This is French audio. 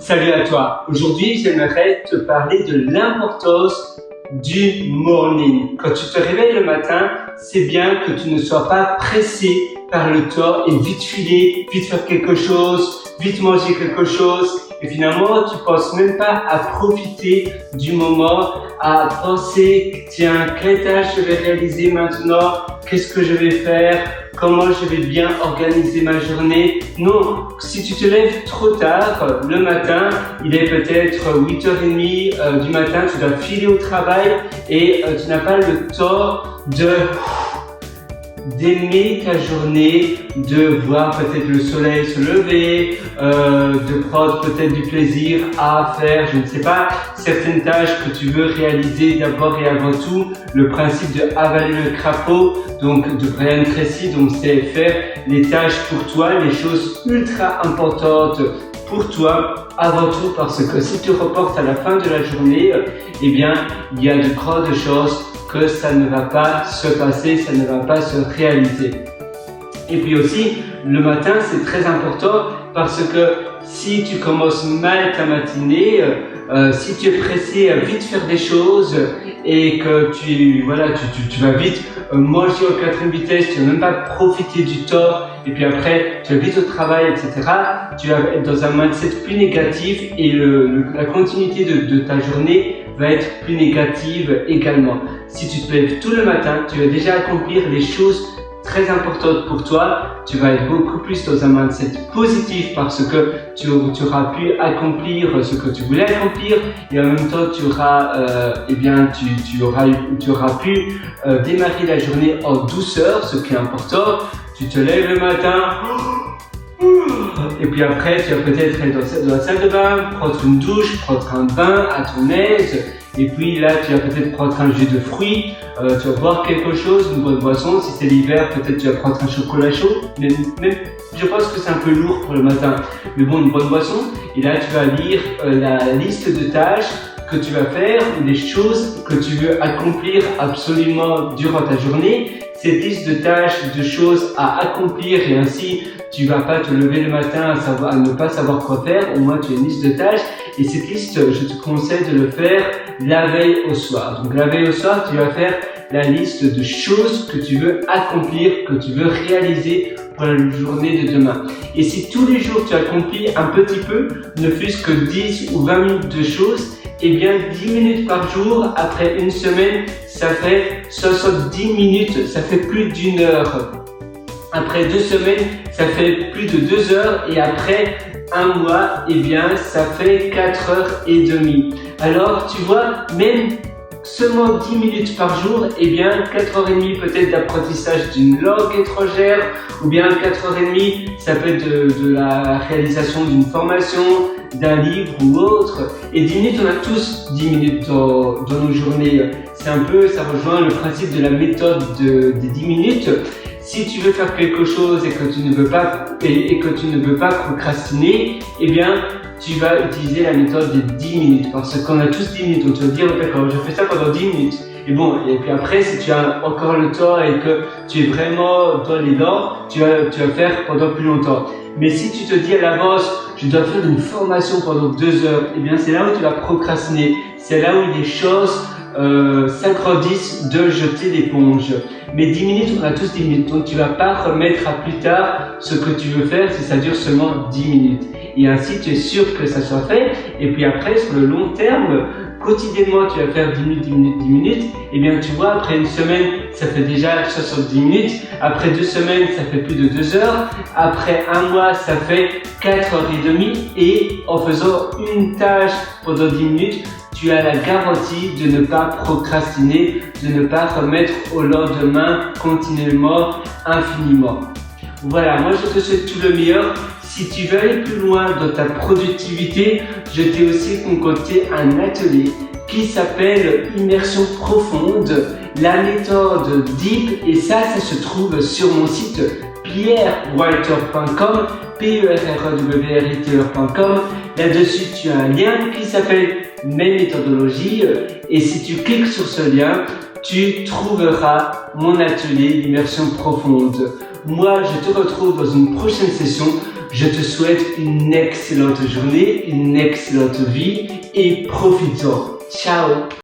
Salut à toi. Aujourd'hui, j'aimerais te parler de l'importance du morning. Quand tu te réveilles le matin, c'est bien que tu ne sois pas pressé par le temps et vite filer, vite faire quelque chose, vite manger quelque chose. Et finalement, tu penses même pas à profiter du moment, à penser, tiens, quelle tâche je vais réaliser maintenant, qu'est-ce que je vais faire, comment je vais bien organiser ma journée. Non, si tu te lèves trop tard, le matin, il est peut-être 8h30 du matin, tu dois filer au travail et tu n'as pas le temps d'aimer ta journée, de voir peut-être le soleil se lever, de prendre peut-être du plaisir à faire, je ne sais pas, certaines tâches que tu veux réaliser d'abord et avant tout. Le principe de avaler le crapaud, donc de Brian Tracy, donc c'est faire les tâches pour toi, les choses ultra importantes pour toi avant tout, parce que si tu reportes à la fin de la journée, eh bien, il y a de grandes chances que ça ne va pas se passer, ça ne va pas se réaliser. Et puis aussi, le matin, c'est très important parce que si tu commences mal ta matinée, si tu es pressé à vite faire des choses et que tu vas vite manger en quatrième vitesse, tu vas même pas profiter du temps et puis après tu vas vite au travail, etc. Tu vas être dans un mindset plus négatif et la continuité de ta journée va être plus négative également. Si tu te lèves tout le matin, tu vas déjà accomplir les choses très importantes pour toi, tu vas être beaucoup plus dans un mindset positif parce que tu auras pu accomplir ce que tu voulais accomplir et en même temps tu auras pu démarrer la journée en douceur, ce qui est important. Tu te lèves le matin et puis après tu vas peut-être être dans la salle de bain, prendre une douche, prendre un bain à ton aise. Et puis là, tu vas peut-être prendre un jus de fruits, tu vas boire quelque chose, une bonne boisson. Si c'est l'hiver, peut-être tu vas prendre un chocolat chaud. Même, je pense que c'est un peu lourd pour le matin. Mais bon, une bonne boisson. Et là, tu vas lire la liste de tâches que tu vas faire ou des choses que tu veux accomplir absolument durant ta journée. Cette liste de tâches, de choses à accomplir et ainsi, tu vas pas te lever le matin à ne pas savoir quoi faire. Au moins, tu as une liste de tâches. Et cette liste, je te conseille de le faire la veille au soir. Donc, la veille au soir, tu vas faire la liste de choses que tu veux accomplir, que tu veux réaliser pour la journée de demain. Et si tous les jours, tu accomplis un petit peu, ne fût-ce que 10 ou 20 minutes de choses, eh bien, 10 minutes par jour, après une semaine, ça fait 70 minutes, ça fait plus d'une heure. Après 2 semaines, ça fait plus de 2 heures et après un mois, eh bien, ça fait 4h30. Alors, tu vois, même seulement 10 minutes par jour, eh bien, 4h30 peut-être d'apprentissage d'une langue étrangère ou bien 4h30, ça peut être de la réalisation d'une formation, d'un livre ou autre. Et 10 minutes, on a tous 10 minutes dans nos journées. C'est un peu, ça rejoint le principe de la méthode des 10 minutes. Si tu veux faire quelque chose et que tu ne veux pas procrastiner, eh bien, tu vas utiliser la méthode des 10 minutes parce qu'on a tous 10 minutes. Donc, tu vas te dire, d'accord, je fais ça pendant 10 minutes. Et bon, et puis après, si tu as encore le temps et que tu es vraiment dans les dents, tu vas faire pendant plus longtemps. Mais si tu te dis à l'avance, je dois faire une formation pendant 2 heures, eh bien, c'est là où tu vas procrastiner. C'est là où les choses s'agrandissent de jeter l'éponge. Mais 10 minutes, on a tous 10 minutes. Donc, tu vas pas remettre à plus tard ce que tu veux faire si ça dure seulement 10 minutes. Et ainsi, tu es sûr que ça soit fait. Et puis après, sur le long terme, quotidiennement, tu vas faire 10 minutes, 10 minutes, 10 minutes. Et bien, tu vois, après une semaine, ça fait déjà 70 minutes. Après 2 semaines, ça fait plus de 2 heures. Après un mois, ça fait 4h30. Et en faisant une tâche pendant 10 minutes, tu as la garantie de ne pas procrastiner, de ne pas remettre au lendemain continuellement, infiniment. Voilà, moi je te souhaite tout le meilleur. Si tu veux aller plus loin dans ta productivité, je t'ai aussi concocté un atelier qui s'appelle Immersion profonde, la méthode DEEP, et ça se trouve sur mon site pierrewriter.com, pierrewriter.com. Là-dessus, tu as un lien qui s'appelle Mes méthodologies et si tu cliques sur ce lien, tu trouveras mon atelier d'immersion profonde. Moi, je te retrouve dans une prochaine session Je te souhaite une excellente journée, une excellente vie et profite-en. Ciao!